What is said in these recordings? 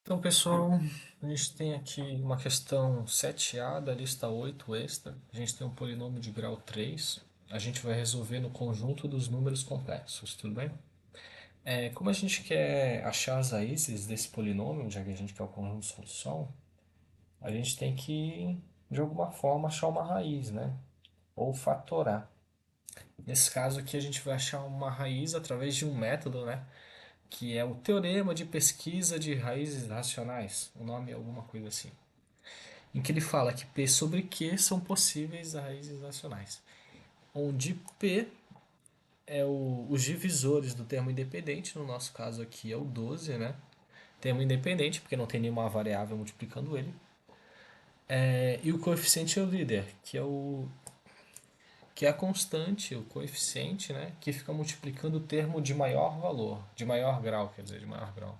Então, pessoal, a gente tem aqui uma questão 7A da lista 8 extra. A gente tem um polinômio de grau 3. A gente vai resolver no conjunto dos números complexos, tudo bem? Como a gente quer achar as raízes desse polinômio, já que a gente quer o conjunto de solução, a gente tem que, de alguma forma, achar uma raiz, né? Ou fatorar. Nesse caso aqui, a gente vai achar uma raiz através de um método, né? Que é o Teorema de Pesquisa de Raízes Racionais. O nome é alguma coisa assim. Em que ele fala que P sobre Q são possíveis raízes racionais. Onde P é os divisores do termo independente, no nosso caso aqui é o 12, né? Termo independente, porque não tem nenhuma variável multiplicando ele. E o coeficiente é o líder, que é a constante, o coeficiente, né? Que fica multiplicando o termo de maior valor, de maior grau, quer dizer, de maior grau.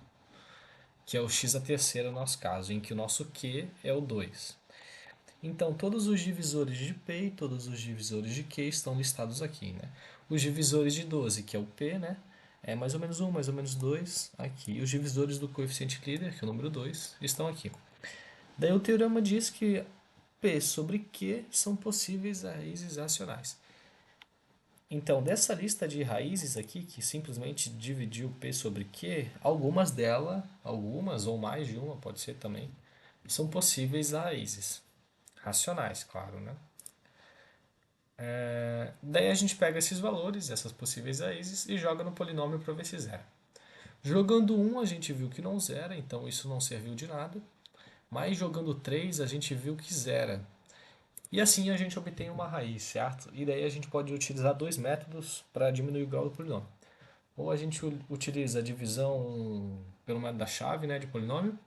Que é o x a terceira no nosso caso, em que o nosso Q é o 2. Então, todos os divisores de P e todos os divisores de Q estão listados aqui, né? Os divisores de 12, que é o P, né? É mais ou menos um, mais ou menos 2 aqui. E os divisores do coeficiente líder, que é o número 2, estão aqui. Daí o teorema diz que P sobre Q são possíveis raízes racionais. Então, dessa lista de raízes aqui, que simplesmente dividiu P sobre Q, algumas delas, algumas ou mais de uma, pode ser também, são possíveis raízes. Racionais, claro, né? Daí a gente pega esses valores, essas possíveis raízes, e joga no polinômio para ver se zera. Jogando um a gente viu que não zera, então isso não serviu de nada. Mas jogando 3 a gente viu que zera. E assim a gente obtém uma raiz, certo? E daí a gente pode utilizar dois métodos para diminuir o grau do polinômio. Ou a gente utiliza a divisão pelo método da chave, né, de polinômio,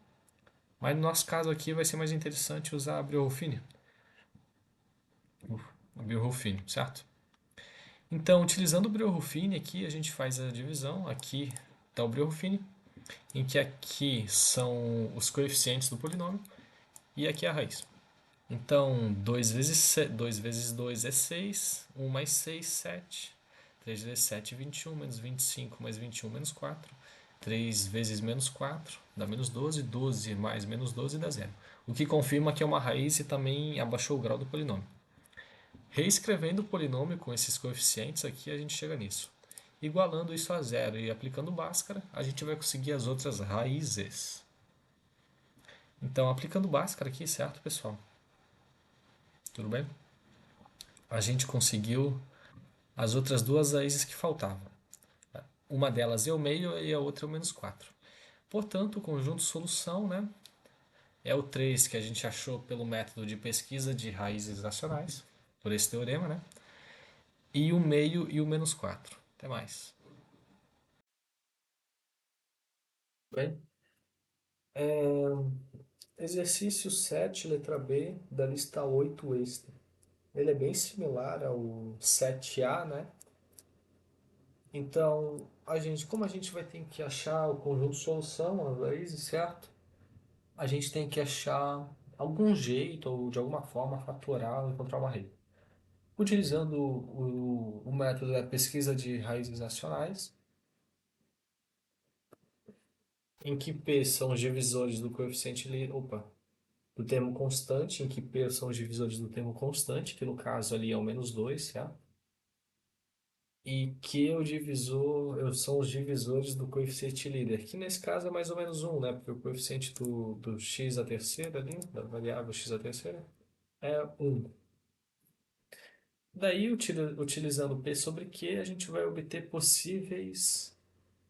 mas no nosso caso aqui vai ser mais interessante usar a Breuer-Ruffini, certo? Então, utilizando o Breuer-Ruffini aqui, a gente faz a divisão. Aqui está o Breuer-Ruffini, em que aqui são os coeficientes do polinômio e aqui é a raiz. Então, 2 vezes 2 é 6, 1 mais 6, 7. 3 vezes 7, 21, menos 25 mais 21 menos 4. 3 vezes menos 4 dá menos 12, 12 mais menos 12 dá zero. O que confirma que é uma raiz e também abaixou o grau do polinômio. Reescrevendo o polinômio com esses coeficientes aqui, a gente chega nisso. Igualando isso a zero e aplicando Bhaskara, a gente vai conseguir as outras raízes. Então, aplicando Bhaskara aqui, certo, pessoal? Tudo bem? A gente conseguiu as outras duas raízes que faltavam. Uma delas é o meio e a outra é o menos 4. Portanto, o conjunto solução, né, é o 3 que a gente achou pelo método de pesquisa de raízes racionais, por esse teorema, né? E o meio e o menos 4. Até mais. Bem, exercício 7, letra B, da lista 8 extra. Ele é bem similar ao 7A, né? Então, como a gente vai ter que achar o conjunto de solução, as raízes, certo? A gente tem que achar algum jeito ou de alguma forma fatorar ou encontrar uma raiz. Utilizando o método da pesquisa de raízes racionais, em que P são os divisores do coeficiente do termo constante, em que P são os divisores do termo constante, que no caso ali é o menos 2, certo? E Q é o divisor, são os divisores do coeficiente líder, que nesse caso é mais ou menos um, né? Porque o coeficiente do x a terceira ali, da variável x a terceira, é um. Daí, utilizando P sobre Q, a gente vai obter possíveis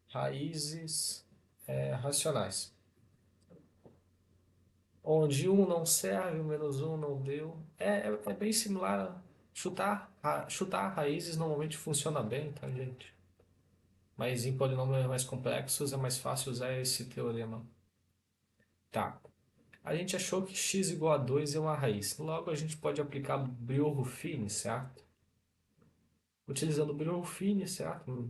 raízes racionais. Onde um não serve, o menos um não deu. É bem similar a chutar raízes normalmente funciona bem, tá, gente? Mas em polinômios mais complexos é mais fácil usar esse teorema. Tá. A gente achou que x igual a 2 é uma raiz. Logo, a gente pode aplicar Breuer-Ruffini, certo? Utilizando Breuer-Ruffini, certo?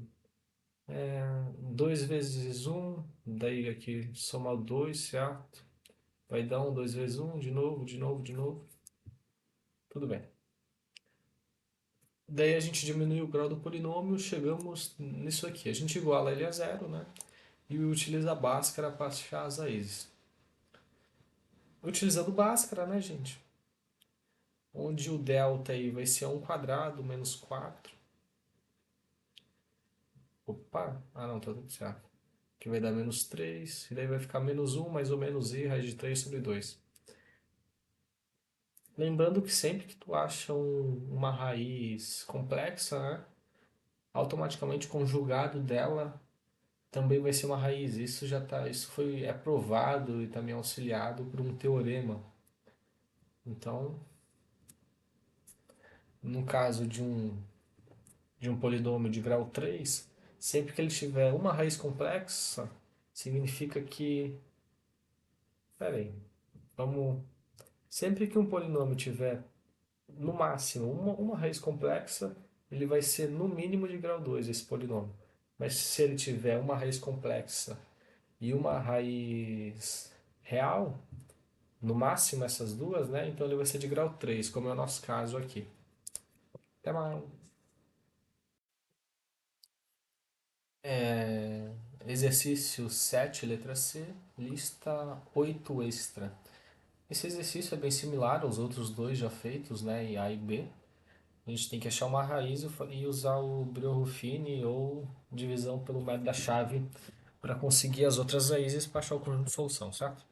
2 vezes um, daí aqui somar 2, certo? Vai dar um, 2 vezes um, de novo, de novo, de novo. Tudo bem. Daí a gente diminui o grau do polinômio, chegamos nisso aqui. A gente iguala ele a zero, né? E utiliza a Bhaskara para achar as raízes. Utilizando Bhaskara, né, gente? Onde o delta aí vai ser 1 quadrado menos 4. Opa! Ah, não, tá tudo certo. Que vai dar menos 3. E daí vai ficar menos um mais ou menos i raiz de 3 sobre 2. Lembrando que sempre que tu acha uma raiz complexa, né, automaticamente o conjugado dela também vai ser uma raiz. Isso já tá, isso é provado e também auxiliado por um teorema. Então, no caso de um polinômio de grau 3, sempre que ele tiver uma raiz complexa, significa que, pera aí, vamos, sempre que um polinômio tiver no máximo uma raiz complexa, ele vai ser no mínimo de grau 2 esse polinômio. Mas se ele tiver uma raiz complexa e uma raiz real, no máximo essas duas, né? Então ele vai ser de grau 3, como é o nosso caso aqui. Até mais. É, exercício 7, letra C, lista 8 extra. Esse exercício é bem similar aos outros dois já feitos, né, em A e B. A gente tem que achar uma raiz e usar o Breuer-Ruffini ou divisão pelo método da chave para conseguir as outras raízes para achar o conjunto de solução, certo?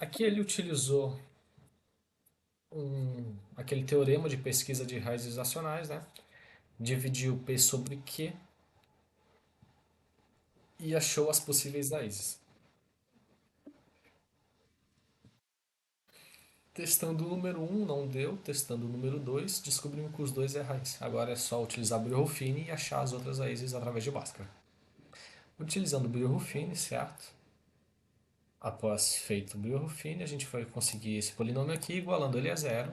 Aqui ele utilizou aquele teorema de pesquisa de raízes racionais, né? Dividiu P sobre Q e achou as possíveis raízes. Testando o número um não deu, testando o número 2 descobrimos que os dois é raiz. Agora é só utilizar Breuer-Ruffini e achar as outras raízes através de Bhaskara. Utilizando o Breuer-Ruffini, certo? Após feito o Breuer-Ruffini, a gente vai conseguir esse polinômio aqui, igualando ele a zero.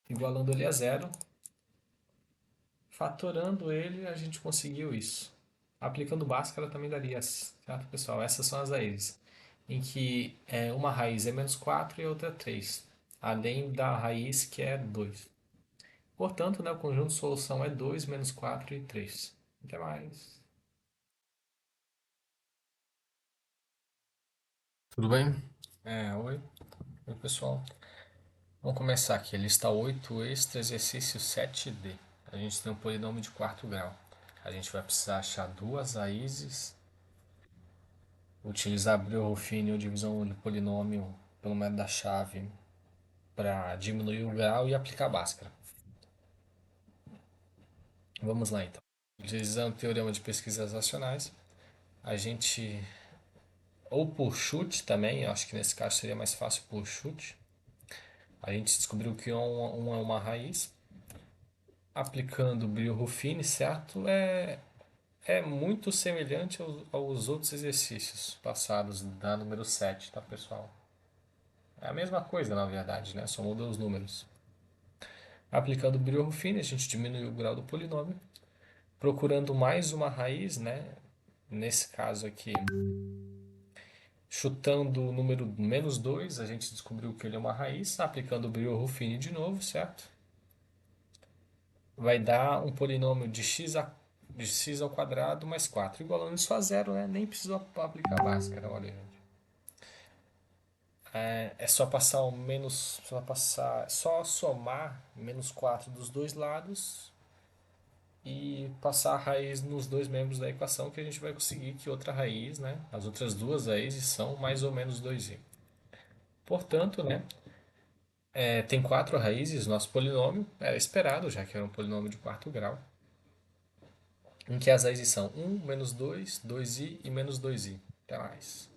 Igualando ele a zero, fatorando ele, a gente conseguiu isso. Aplicando Bhaskara também daria, certo, pessoal? Essas são as raízes, em que uma raiz é menos 4 e a outra é 3, além da raiz que é 2. Portanto, né, o conjunto de solução é 2 menos 4 e 3. Até mais. Tudo bem? Oi. Oi, pessoal. Vamos começar aqui. Lista 8, extra exercício 7D. A gente tem um polinômio de quarto grau. A gente vai precisar achar duas raízes, utilizar Breuer-Ruffini ou divisão do polinômio pelo método da chave para diminuir o grau e aplicar Bhaskara. Vamos lá então. Utilizando o teorema de pesquisas racionais, a gente, ou por chute também, acho que nesse caso seria mais fácil por chute, a gente descobriu que um é uma raiz. Aplicando o Breuer-Ruffini, certo? É muito semelhante aos outros exercícios passados da número 7, tá, pessoal? É a mesma coisa, na verdade, né? Só muda os números. Aplicando o Breuer-Ruffini, a gente diminui o grau do polinômio. Procurando mais uma raiz, né? Nesse caso aqui, chutando o número menos 2, a gente descobriu que ele é uma raiz. Aplicando o Breuer-Ruffini de novo, certo? Vai dar um polinômio de x ao quadrado mais 4, igualando isso a zero, né? Nem precisou aplicar Bhaskara, olha, gente. É só passar o menos, só somar menos 4 dos dois lados e passar a raiz nos dois membros da equação que a gente vai conseguir que outra raiz, né? As outras duas raízes são mais ou menos 2i. Portanto, né? Tem quatro raízes, nosso polinômio era esperado, já que era um polinômio de quarto grau, em que as raízes são 1, menos 2, 2i e menos 2i. Até mais.